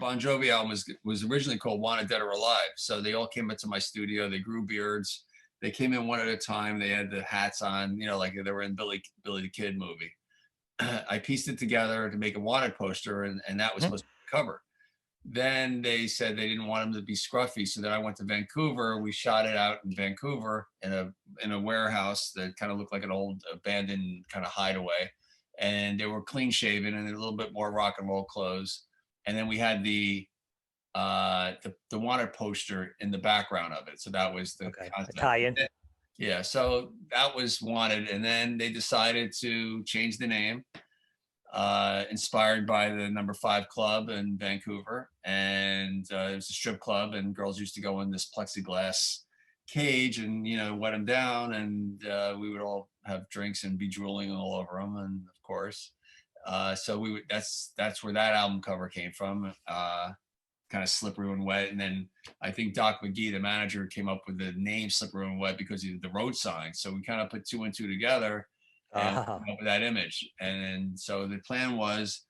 Bon Jovi album was originally called Wanted Dead or Alive. So they all came into my studio. They grew beards. They came in one at a time. They had the hats on, like they were in Billy the Kid movie. I pieced it together to make a Wanted poster, and that was Mhm. supposed to be the cover. Then they said they didn't want him to be scruffy, so then I went to Vancouver. We shot it out in Vancouver in a warehouse that kind of looked like an old abandoned kind of hideaway, and they were clean shaven and a little bit more rock and roll clothes. And then we had the Wanted poster in the background of it, so that was the Okay. A concept. tie-in. Yeah, so that was Wanted, and then they decided to change the name, inspired by the Number Five Club in Vancouver, and it was a strip club, and girls used to go in this plexiglass cage and wet them down, and we would all have drinks and be drooling all over them, and of course, so we would. That's where that album cover came from. Kind of Slippery When Wet, and then I think Doc McGee, the manager, came up with the name Slippery When Wet because of the road sign. So we kind of put two and two together and Ah, came up with that image. And so the plan was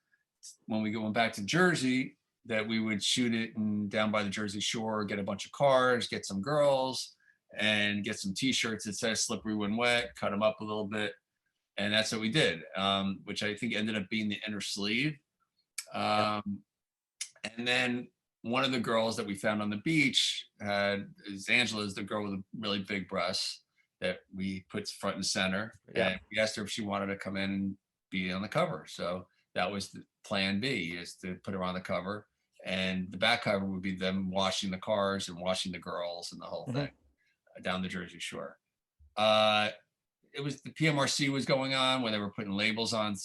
when we went back to Jersey that we would shoot it down by the Jersey Shore, get a bunch of cars, get some girls, and get some T-shirts that says Slippery When Wet, cut them up a little bit, and that's what we did, which I think ended up being the inner sleeve. yep. Um, and then one of the girls that we found on the beach is Angela's the girl with the really big breasts that we put front and center. Yep. And we asked her if she wanted to come in and be on the cover. So that was the plan B, is to put her on the cover. And the back cover would be them washing the cars and washing the girls and the whole Mhm. thing down the Jersey Shore. Uh, it was the PMRC was going on where they were putting labels on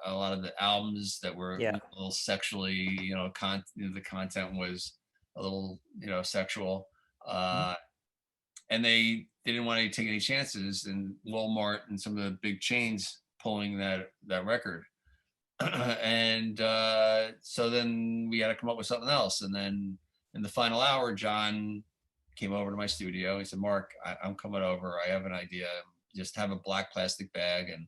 a lot of the albums that were Yeah. a little sexually, the content was a little, sexual, Mhm. and they didn't want to take any chances. And Walmart and some of the big chains pulling that record, and so then we had to come up with something else. And then in the final hour, John came over to my studio. He said, "Mark, I'm coming over. I have an idea. Just have a black plastic bag and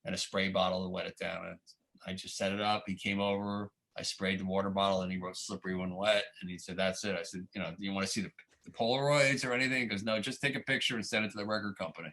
a spray bottle to wet it down." And I just set it up. He came over. I sprayed the water bottle, and he wrote "Slippery When Wet." And he said, "That's it." I said, "Do you want to see the Polaroids or anything?" He goes, "No, just take a picture and send it to the record company."